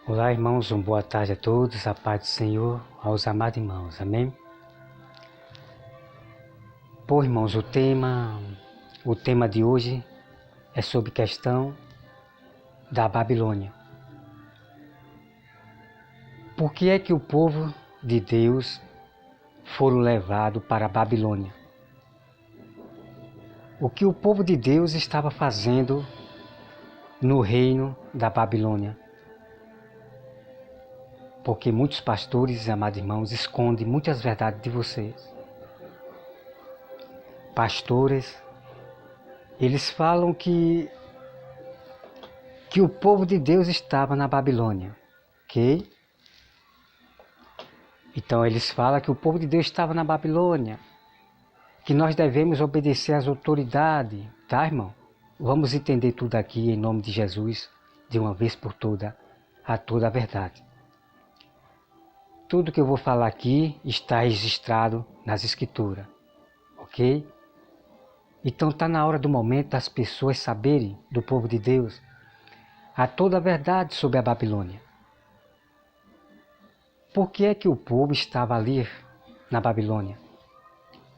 Olá, irmãos, uma boa tarde a todos, a paz do Senhor, aos amados irmãos, amém? Bom, irmãos, o tema de hoje é sobre questão da Babilônia. Por que é que o povo de Deus foram levados para a Babilônia? O que o povo de Deus estava fazendo no reino da Babilônia? Porque muitos pastores, amados irmãos, escondem muitas verdades de vocês. Pastores, eles falam que o povo de Deus estava na Babilônia, ok? Então eles falam que o povo de Deus estava na Babilônia, que nós devemos obedecer às autoridades, tá, irmão? Vamos entender tudo aqui em nome de Jesus, de uma vez por toda, a toda a verdade. Tudo que eu vou falar aqui está registrado nas Escrituras, ok? Então está na hora do momento das pessoas saberem, do povo de Deus, a toda a verdade sobre a Babilônia. Por que é que o povo estava ali na Babilônia?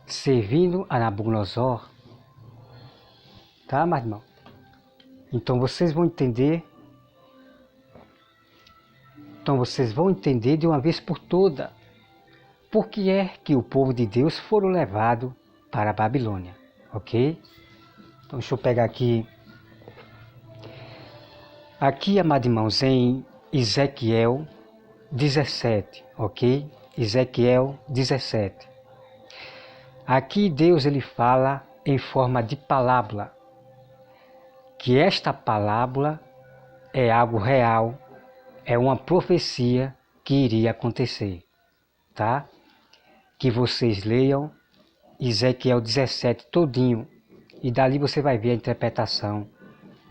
Servindo a Nabucodonosor. Tá, meu irmão? Então vocês vão entender. De uma vez por toda. Por que é que o povo de Deus foram levados para a Babilônia? Ok? Então deixa eu pegar aqui. Aqui, amados irmãos, em Ezequiel 17, ok? Ezequiel 17. Aqui Deus ele fala em forma de parábola, que esta parábola é algo real, é uma profecia que iria acontecer, tá? Que vocês leiam Ezequiel 17 todinho e dali você vai ver a interpretação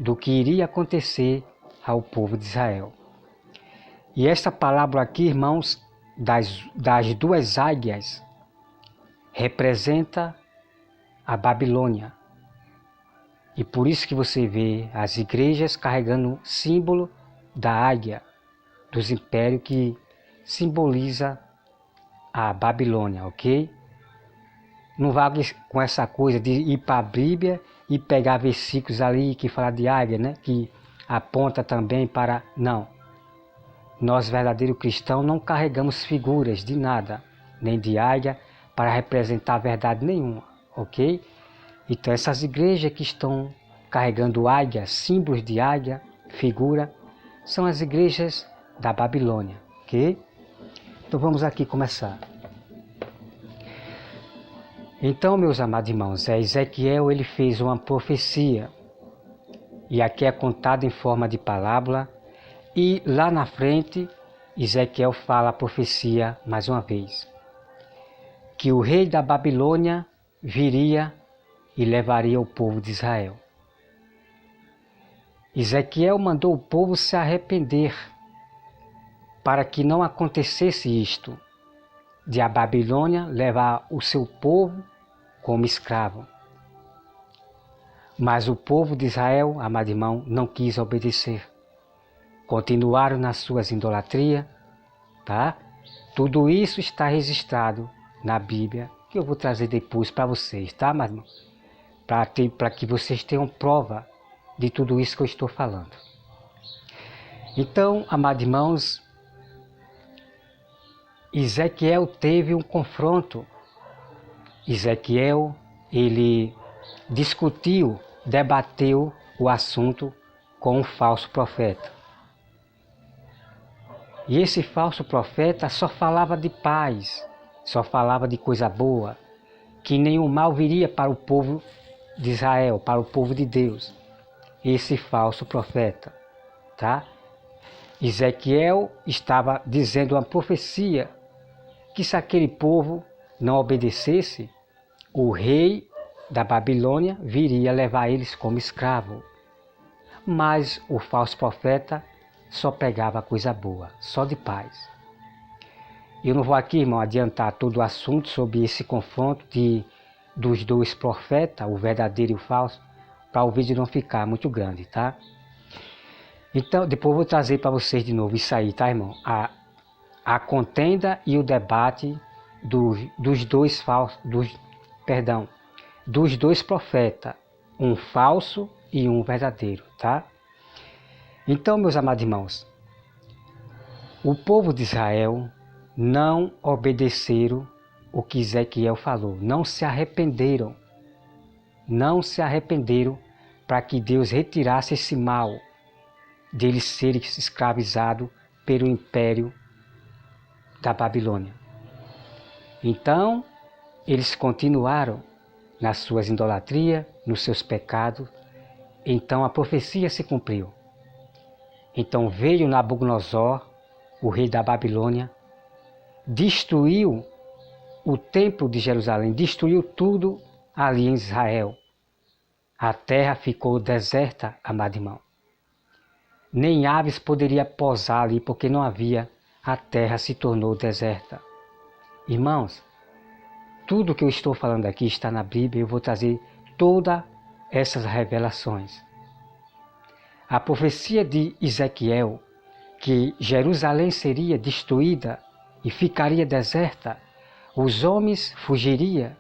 do que iria acontecer ao povo de Israel. E esta palavra aqui, irmãos, das duas águias, representa a Babilônia. E por isso que você vê as igrejas carregando símbolo da águia, dos impérios que simboliza a Babilônia, ok? Não vale com essa coisa de ir para a Bíblia e pegar versículos ali que fala de águia, né? Que aponta também para... Não. Nós, verdadeiros cristãos, não carregamos figuras de nada, nem de águia, para representar verdade nenhuma, ok? Então essas igrejas que estão carregando águia, símbolos de águia, figura, são as igrejas da Babilônia, ok? Então vamos aqui começar. Então, meus amados irmãos, Ezequiel ele fez uma profecia, e aqui é contado em forma de parábola, e lá na frente, Ezequiel fala a profecia mais uma vez, que o rei da Babilônia viria e levaria o povo de Israel. Ezequiel mandou o povo se arrepender, para que não acontecesse isto, de a Babilônia levar o seu povo como escravo. Mas o povo de Israel, amado irmão, não quis obedecer. Continuaram nas suas idolatrias, tá? Tudo isso está registrado na Bíblia, que eu vou trazer depois para vocês, tá, amado irmão? Para que vocês tenham prova de tudo isso que eu estou falando. Então, amados irmãos, Ezequiel teve um confronto. Ezequiel, ele discutiu, debateu o assunto com um falso profeta. E esse falso profeta só falava de paz, só falava de coisa boa, que nenhum mal viria para o povo de Israel, para o povo de Deus. Esse falso profeta, tá? Ezequiel estava dizendo uma profecia que se aquele povo não obedecesse, o rei da Babilônia viria levar eles como escravo. Mas o falso profeta só pregava coisa boa, só de paz. Eu não vou aqui, irmão, adiantar todo o assunto sobre esse confronto dos dois profetas, o verdadeiro e o falso, para o vídeo não ficar muito grande, tá? Então, depois eu vou trazer para vocês de novo isso aí, tá, irmão? A contenda e o debate dos dois falsos, dos dois profetas, um falso e um verdadeiro, tá? Então, meus amados irmãos, o povo de Israel não obedeceram o que Ezequiel falou, não se arrependeram para que Deus retirasse esse mal deles serem escravizados pelo império da Babilônia. Então, eles continuaram nas suas idolatrias, nos seus pecados. Então a profecia se cumpriu. Então veio Nabucodonosor, o rei da Babilônia, destruiu o templo de Jerusalém, destruiu tudo ali em Israel. A terra ficou deserta, amado irmão. Nem aves poderia pousar ali porque não havia, a terra se tornou deserta. Irmãos, tudo que eu estou falando aqui está na Bíblia e eu vou trazer todas essas revelações. A profecia de Ezequiel, que Jerusalém seria destruída e ficaria deserta, os homens fugiriam,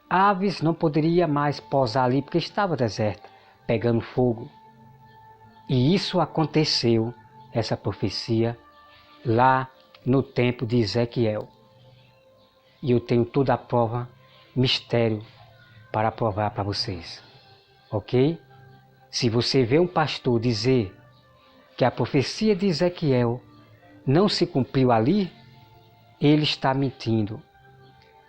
aves não poderiam mais pousar ali porque estava deserta, pegando fogo. E isso aconteceu, essa profecia, lá no tempo de Ezequiel. E eu tenho toda a prova, mistério, para provar para vocês. Ok? Se você vê um pastor dizer que a profecia de Ezequiel não se cumpriu ali, ele está mentindo.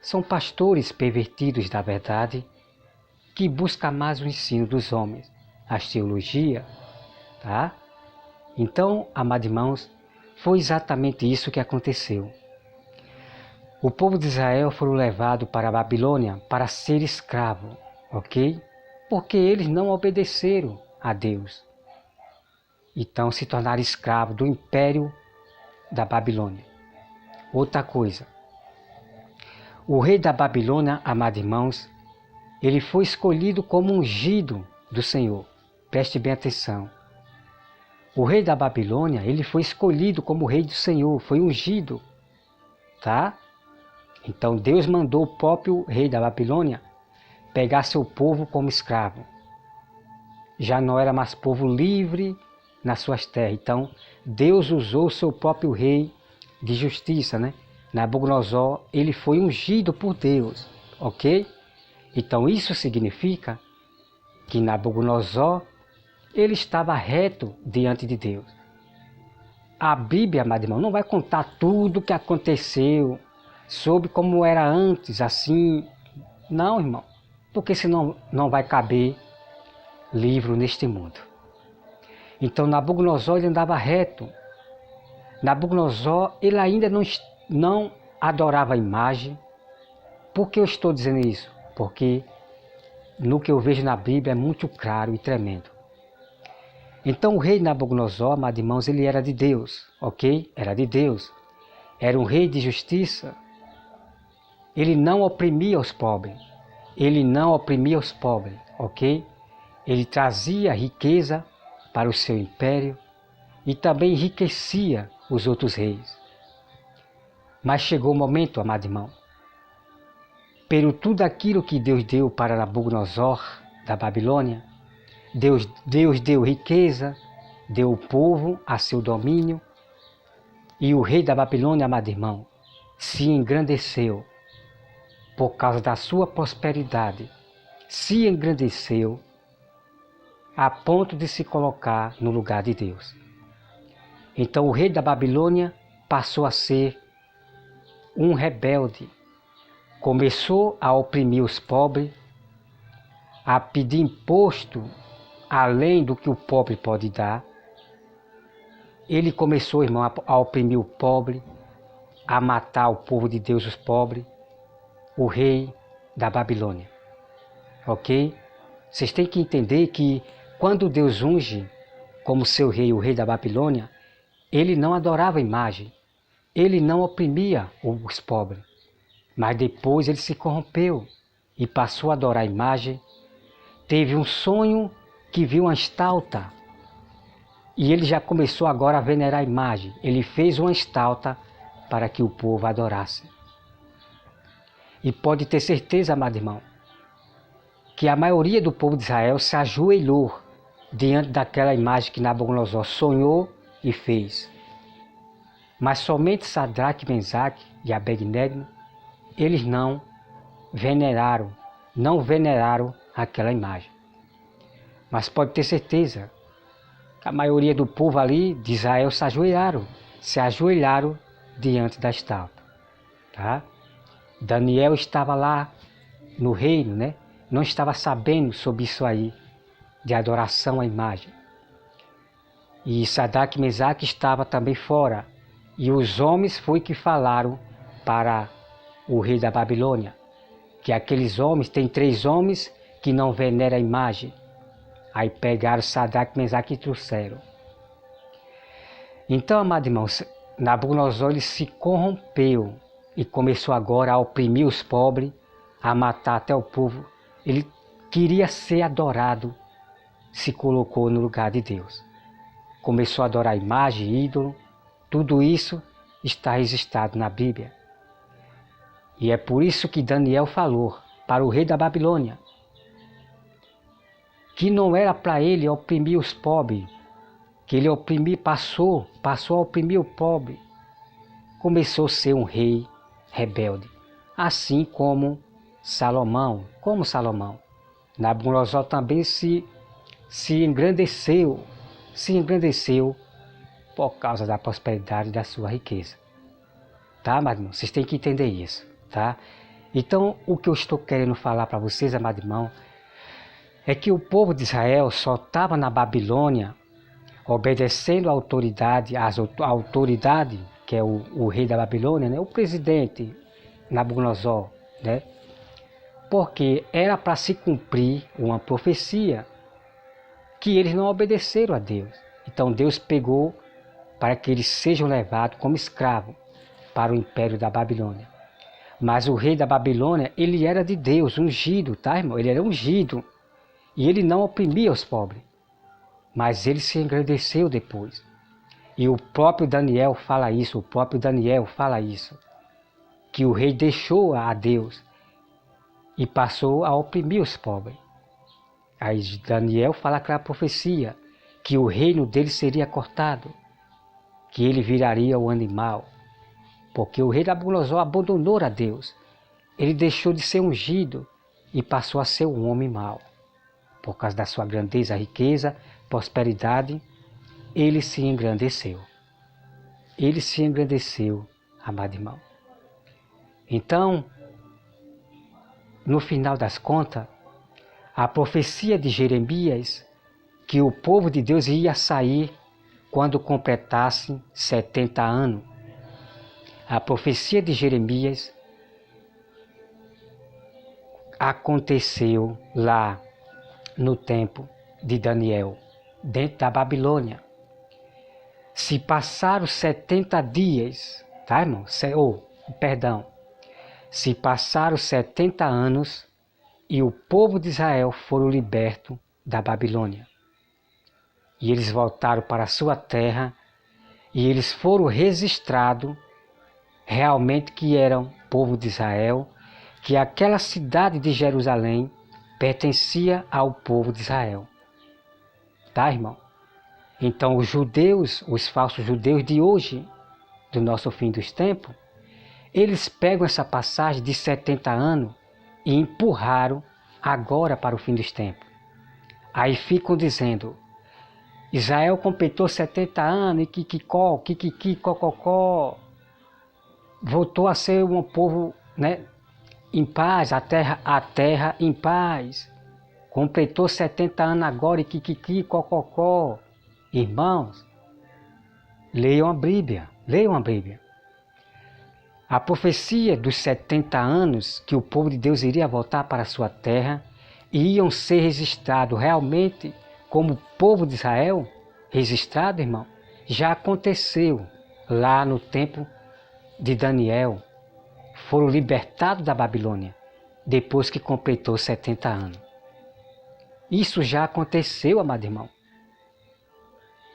São pastores pervertidos da verdade que buscam mais o ensino dos homens, as teologias, tá? Então, amados irmãos, foi exatamente isso que aconteceu. O povo de Israel foram levados para a Babilônia para ser escravo, ok? Porque eles não obedeceram a Deus. Então se tornaram escravos do império da Babilônia. Outra coisa, o rei da Babilônia, amados irmãos, ele foi escolhido como ungido do Senhor. Preste bem atenção. O rei da Babilônia, ele foi escolhido como rei do Senhor, foi ungido, tá? Então Deus mandou o próprio rei da Babilônia pegar seu povo como escravo. Já não era mais povo livre nas suas terras. Então Deus usou o seu próprio rei de justiça, né? Nabucodonosor, ele foi ungido por Deus, ok? Então isso significa que Nabucodonosor, ele estava reto diante de Deus. A Bíblia, amado irmão, não vai contar tudo o que aconteceu, sobre como era antes, assim. Não, irmão, porque senão não vai caber livro neste mundo. Então Nabucodonosor, ele andava reto. Nabucodonosor, ele ainda não adorava a imagem. Por que eu estou dizendo isso? Porque no que eu vejo na Bíblia é muito claro e tremendo. Então o rei Nabucodonosor, amados irmãos, ele era de Deus, ok? Era de Deus. Era um rei de justiça. Ele não oprimia os pobres. Ele não oprimia os pobres, ok? Ele trazia riqueza para o seu império e também enriquecia os outros reis. Mas chegou o momento, amado irmão, pelo tudo aquilo que Deus deu para Nabucodonosor da Babilônia, Deus deu riqueza, deu o povo a seu domínio, e o rei da Babilônia, amado irmão, se engrandeceu por causa da sua prosperidade, se engrandeceu a ponto de se colocar no lugar de Deus. Então o rei da Babilônia passou a ser um rebelde, começou a oprimir os pobres, a pedir imposto além do que o pobre pode dar. Ele começou, irmão, a oprimir o pobre, a matar o povo de Deus, os pobres, o rei da Babilônia. Ok? Vocês têm que entender que quando Deus unge como seu rei, o rei da Babilônia, ele não adorava a imagem, ele não oprimia os pobres, mas depois ele se corrompeu e passou a adorar a imagem. Teve um sonho que viu uma estátua E ele já começou agora a venerar a imagem. Ele fez uma estátua para que o povo adorasse. E pode ter certeza, amado irmão, que a maioria do povo de Israel se ajoelhou diante daquela imagem que Nabucodonosor sonhou e fez. Mas somente Sadraque, Mesaque e Abednego, eles não veneraram aquela imagem. Mas pode ter certeza que a maioria do povo ali de Israel se ajoelharam diante da estátua. Tá? Daniel estava lá no reino, né? Não estava sabendo sobre isso aí, de adoração à imagem. E Sadraque e Mesaque estava também fora. E os homens foi que falaram para o rei da Babilônia, que aqueles homens, tem 3 homens que não veneram a imagem. Aí pegaram Sadraque, Mesaque e trouxeram. Então, amado irmão, Nabucodonosor ele se corrompeu e começou agora a oprimir os pobres, a matar até o povo. Ele queria ser adorado, se colocou no lugar de Deus. Começou a adorar imagem, ídolo, tudo isso está registrado na Bíblia. E é por isso que Daniel falou para o rei da Babilônia que não era para ele oprimir os pobres, que ele passou a oprimir o pobre. Começou a ser um rei rebelde, assim como Salomão. Nabucodonosor também se engrandeceu por causa da prosperidade da sua riqueza. Tá, amado irmão? Vocês têm que entender isso, tá? Então, o que eu estou querendo falar para vocês, amado irmão, é que o povo de Israel só estava na Babilônia obedecendo a autoridade, a autoridade, que é o rei da Babilônia, né? O presidente Nabucodonosor, né? Porque era para se cumprir uma profecia que eles não obedeceram a Deus. Então Deus pegou para que eles sejam levados como escravos para o império da Babilônia. Mas o rei da Babilônia, ele era de Deus, ungido, tá, irmão? Ele era ungido. E ele não oprimia os pobres. Mas ele se engrandeceu depois. E o próprio Daniel fala isso, que o rei deixou a Deus e passou a oprimir os pobres. Aí Daniel fala aquela profecia, que o reino dele seria cortado, que ele viraria o animal, porque o rei Nabucodonosor abandonou a Deus. Ele deixou de ser ungido e passou a ser um homem mau. Por causa da sua grandeza, riqueza, prosperidade, ele se engrandeceu. Amado irmão. Então, no final das contas, a profecia de Jeremias, que o povo de Deus ia sair quando completasse 70 anos. A profecia de Jeremias aconteceu lá no tempo de Daniel, dentro da Babilônia. Se passaram 70 dias, tá, irmão? Se passaram 70 anos e o povo de Israel foram libertos da Babilônia. E eles voltaram para a sua terra e eles foram registrados realmente que eram povo de Israel, que aquela cidade de Jerusalém pertencia ao povo de Israel. Tá, irmão? Então os judeus, os falsos judeus de hoje, do nosso fim dos tempos, eles pegam essa passagem de 70 anos e empurraram agora para o fim dos tempos. Aí ficam dizendo, Israel completou 70 anos e cococó, voltou a ser um povo, né, em paz, a terra em paz. Completou 70 anos agora e cococó. Irmãos, leiam a Bíblia. A profecia dos 70 anos que o povo de Deus iria voltar para a sua terra e iam ser registrados realmente como povo de Israel, registrado, irmão, já aconteceu lá no tempo de Daniel. Foram libertados da Babilônia depois que completou 70 anos. Isso já aconteceu, amado irmão.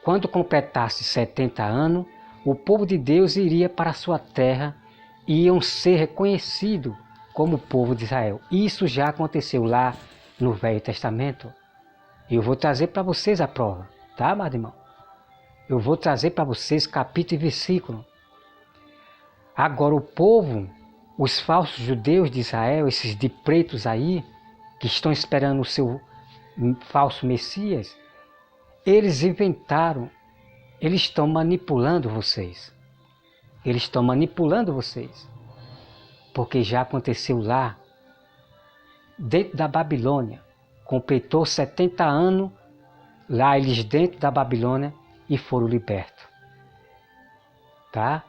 quando completasse 70 anos, o povo de Deus iria para a sua terra e iam ser reconhecidos como o povo de Israel. Isso já aconteceu lá no Velho Testamento. E eu vou trazer para vocês a prova, tá, amado irmão? Eu vou trazer para vocês capítulo e versículo. Agora o povo, os falsos judeus de Israel, esses de pretos aí, que estão esperando o seu falso Messias, eles inventaram, eles estão manipulando vocês. Eles estão manipulando vocês. Porque já aconteceu lá, dentro da Babilônia. Completou 70 anos, lá eles dentro da Babilônia, e foram libertos. Tá?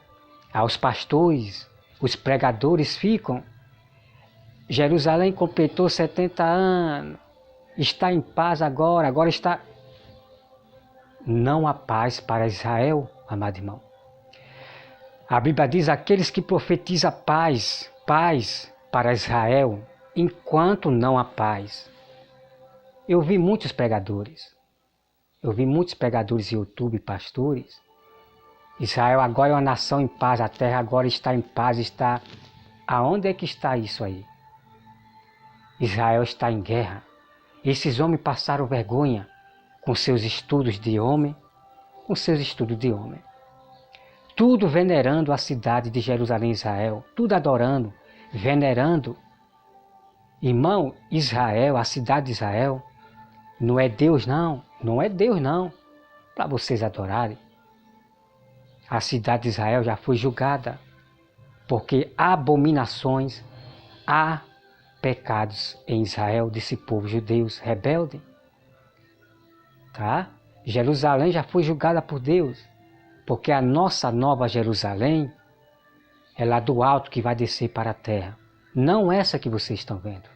Os pastores, os pregadores ficam. Jerusalém completou 70 anos, está em paz agora, agora está... Não há paz para Israel, amado irmão. A Bíblia diz, aqueles que profetizam paz, paz para Israel, enquanto não há paz. Eu vi muitos pregadores em YouTube, pastores. Israel agora é uma nação em paz, a terra agora está em paz, está... Aonde é que está isso aí? Israel está em guerra. Esses homens passaram vergonha com seus estudos de homem, Tudo venerando a cidade de Jerusalém, Israel, tudo adorando, venerando. Irmão, Israel, a cidade de Israel, não é Deus não, para vocês adorarem. A cidade de Israel já foi julgada, porque há abominações, há pecados em Israel, desse povo judeus rebelde. Tá? Jerusalém já foi julgada por Deus, porque a nossa nova Jerusalém é lá do alto que vai descer para a terra, não essa que vocês estão vendo.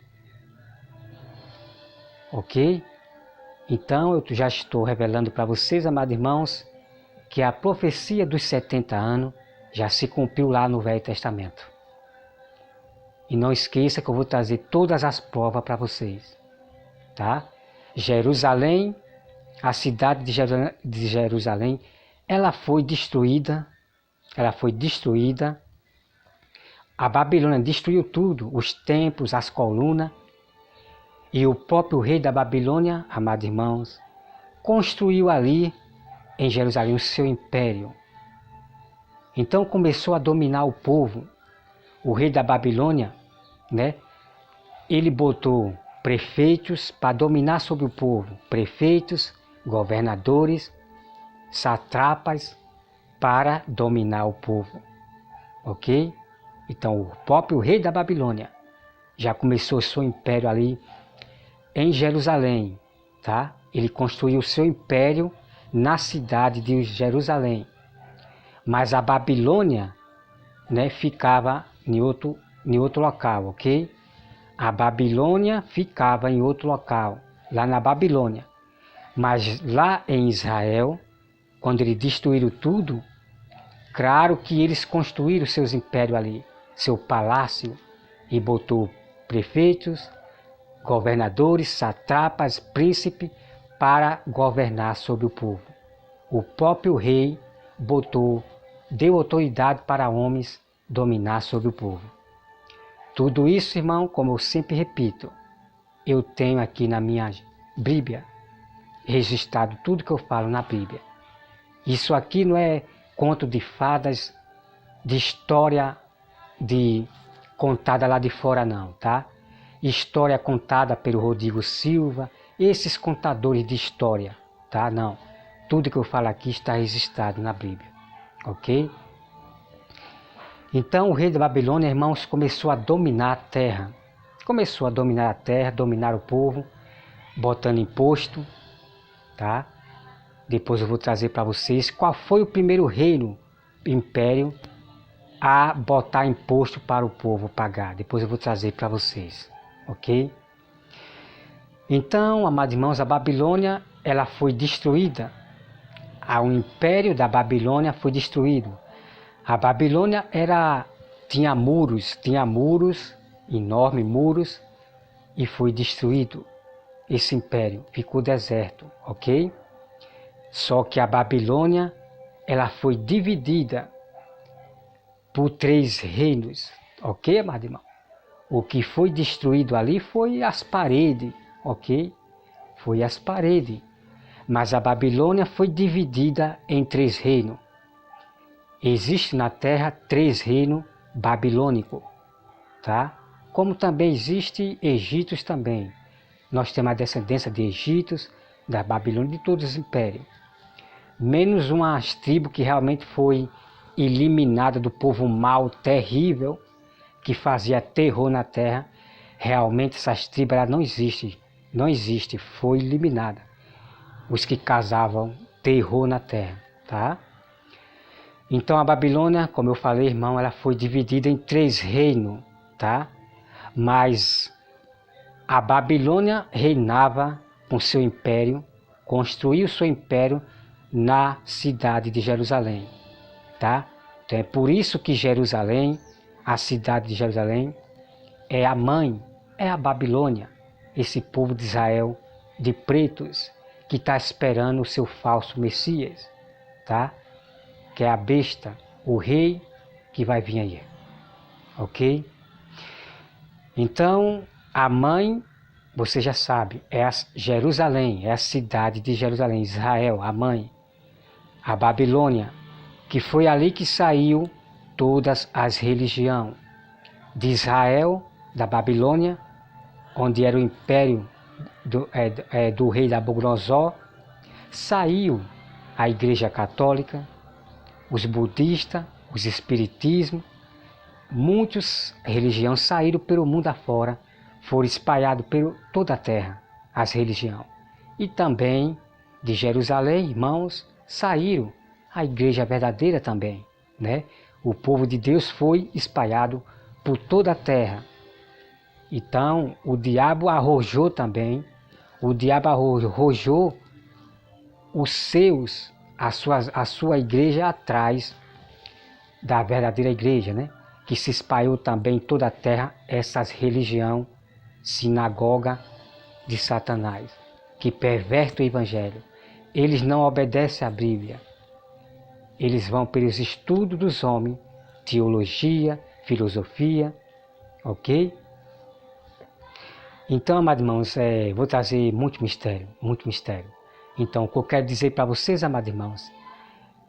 Ok? Então eu já estou revelando para vocês, amados irmãos, que a profecia dos 70 anos já se cumpriu lá no Velho Testamento. E não esqueça que eu vou trazer todas as provas para vocês. Tá? Jerusalém, a cidade de Jerusalém, ela foi destruída. A Babilônia destruiu tudo, os templos, as colunas. E o próprio rei da Babilônia, amados irmãos, construiu ali em Jerusalém o seu império. Então começou a dominar o povo. O rei da Babilônia, né? Ele botou prefeitos para dominar sobre o povo. Prefeitos, governadores, satrapas para dominar o povo. Ok? Então o próprio rei da Babilônia já começou seu império ali em Jerusalém, tá? Ele construiu o seu império na cidade de Jerusalém. Mas a Babilônia, né, ficava em outro local, ok? A Babilônia ficava em outro local, lá na Babilônia. Mas lá em Israel, quando eles destruíram tudo, claro que eles construíram seus impérios ali, seu palácio, e botou prefeitos, governadores, satrapas, príncipes, para governar sobre o povo. O próprio rei deu autoridade para homens dominar sobre o povo. Tudo isso, irmão, como eu sempre repito, eu tenho aqui na minha Bíblia, registrado tudo que eu falo na Bíblia. Isso aqui não é conto de fadas, de história contada lá de fora não, tá? História contada pelo Rodrigo Silva, esses contadores de história, tá? Não. Tudo que eu falo aqui está registrado na Bíblia, ok? Então o rei da Babilônia, irmãos, começou a dominar a terra. Dominar o povo, botando imposto, tá? Depois eu vou trazer para vocês qual foi o primeiro reino, império, a botar imposto para o povo pagar. Depois eu vou trazer para vocês, ok? Então, amados irmãos, a Babilônia, ela foi destruída. O império da Babilônia foi destruído. A Babilônia tinha muros, enormes muros, e foi destruído. Esse império ficou deserto, ok? Só que a Babilônia, ela foi dividida por 3 reinos, ok, amado irmão? O que foi destruído ali foi as paredes, ok? Foi as paredes. Mas a Babilônia foi dividida em 3 reinos. Existe na terra 3 reinos babilônicos, tá? Como também existe Egípcios também. Nós temos a descendência de Egípcios, da Babilônia, de todos os impérios. Menos umas tribos que realmente foi eliminada do povo mau, terrível, que fazia terror na terra. Realmente essas tribos não existe, foi eliminada. Os que causavam terror na terra, tá? Então a Babilônia, como eu falei, irmão, ela foi dividida em 3 reinos, tá? Mas a Babilônia reinava com seu império, construiu seu império na cidade de Jerusalém, tá? Então é por isso que Jerusalém, a cidade de Jerusalém, é a mãe, é a Babilônia, esse povo de Israel, de pretos, que está esperando o seu falso Messias, tá? Que é a besta, o rei que vai vir aí, ok? Então, a mãe, você já sabe, é a Jerusalém, é a cidade de Jerusalém, Israel, a mãe. A Babilônia, que foi ali que saiu todas as religiões de Israel, da Babilônia, onde era o império do rei Nabucodonosor, saiu a Igreja Católica, os budistas, os espiritismos, muitas religiões saíram pelo mundo afora, foram espalhados por toda a terra, as religiões. E também de Jerusalém, irmãos, saíram a igreja verdadeira também, né? O povo de Deus foi espalhado por toda a terra. Então, o diabo arrojou também, a sua igreja atrás da verdadeira igreja, né? Que se espalhou também em toda a terra essas religiões, sinagoga de Satanás, que perverte o evangelho. Eles não obedecem à Bíblia. Eles vão pelos estudos dos homens, teologia, filosofia, ok? Então, amados irmãos, vou trazer muito mistério, muito mistério. Então, o que eu quero dizer para vocês, amados irmãos,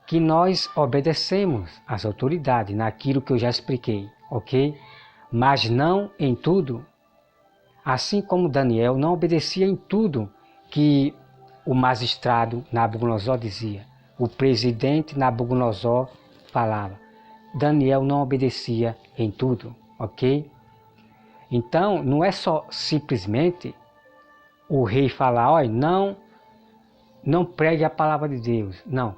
que nós obedecemos às autoridades naquilo que eu já expliquei, ok? Mas não em tudo. Assim como Daniel não obedecia em tudo que o magistrado Nabucodonosor dizia, o presidente Nabucodonosor falava. Daniel não obedecia em tudo, ok? Então, não é só simplesmente o rei falar, olha, não pregue a palavra de Deus. Não,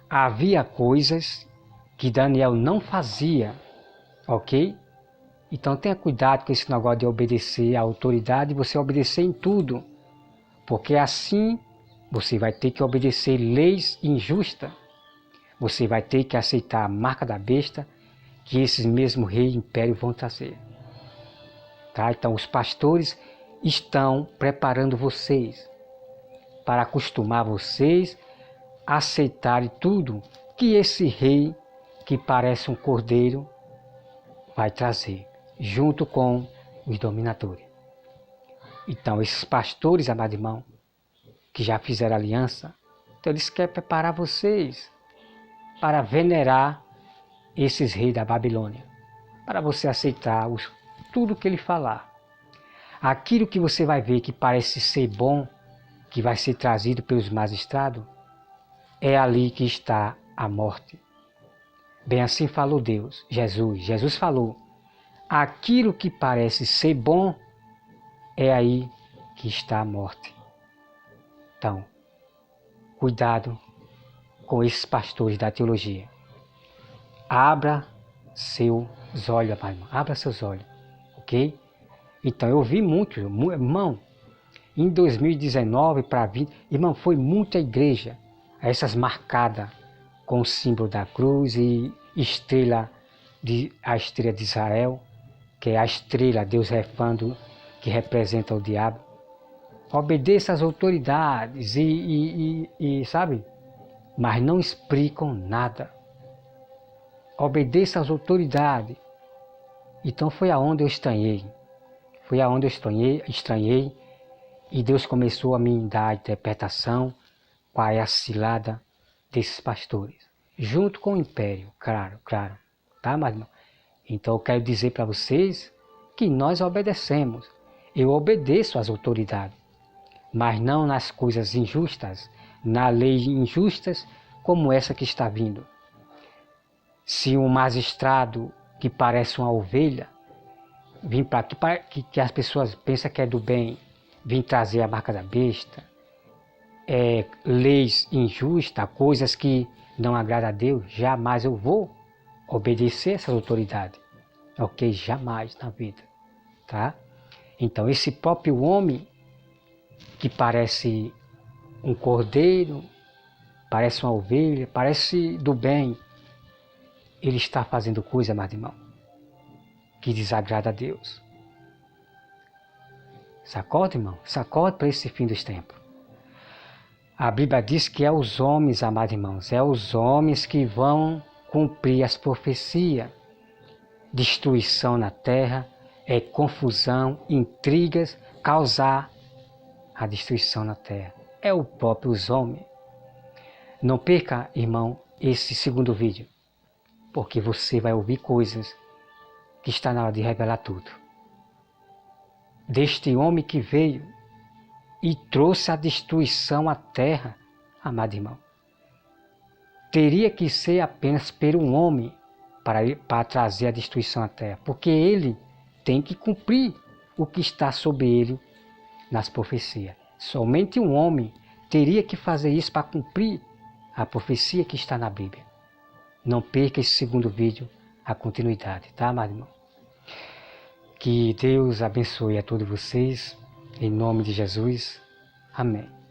havia coisas que Daniel não fazia, ok? Então tenha cuidado com esse negócio de obedecer à autoridade, você obedecer em tudo, porque assim você vai ter que obedecer leis injustas, você vai ter que aceitar a marca da besta que esses mesmos reis e impérios vão trazer. Tá? Então os pastores estão preparando vocês para acostumar vocês a aceitarem tudo que esse rei, que parece um cordeiro, vai trazer, junto com os dominadores. Então esses pastores, amado irmão, que já fizeram aliança, então eles querem preparar vocês para venerar esses reis da Babilônia, para você aceitar tudo que ele falar. Aquilo que você vai ver que parece ser bom, que vai ser trazido pelos magistrados, é ali que está a morte. Bem assim falou Deus, Jesus. Jesus falou, aquilo que parece ser bom, é aí que está a morte. Então, cuidado com esses pastores da teologia. Abra seus olhos, pai, abra seus olhos, ok? Então, eu vi muito, irmão, em 2019 para 20, irmão, foi muita igreja, essas marcadas com o símbolo da cruz e a estrela de Israel, que é a estrela, Deus refando, que representa o diabo. Obedeça às autoridades e sabe? mas não explicam nada. Obedeça às autoridades. Então foi aonde eu estranhei. Foi aonde eu estranhei e Deus começou a me dar a interpretação qual é a cilada desses pastores. Junto com o império, claro. Tá, mas não. Então eu quero dizer para vocês que nós obedecemos. Eu obedeço às autoridades, mas não nas coisas injustas, na lei injustas como essa que está vindo. Se um magistrado que parece uma ovelha, vir para que as pessoas pensam que é do bem, vir trazer a marca da besta, leis injustas, coisas que não agradam a Deus, jamais eu vou obedecer essas autoridades. Ok? Jamais na vida. Tá? Então esse próprio homem que parece um cordeiro, parece uma ovelha, parece do bem, ele está fazendo coisa, meu irmão, que desagrada a Deus. Sacode, irmão? Sacode para esse fim dos tempos. A Bíblia diz que é os homens, amados irmãos, é os homens que vão cumprir as profecias. Destruição na terra, confusão, intrigas, causar a destruição na terra. É o próprio os homens. Não perca, irmão, esse segundo vídeo, porque você vai ouvir coisas que está na hora de revelar tudo. Deste homem que veio e trouxe a destruição à terra, amado irmão. Teria que ser apenas por um homem para trazer a destruição à terra, porque ele tem que cumprir o que está sobre ele nas profecias. Somente um homem teria que fazer isso para cumprir a profecia que está na Bíblia. Não perca esse segundo vídeo, a continuidade, tá, amado irmão? Que Deus abençoe a todos vocês, em nome de Jesus. Amém.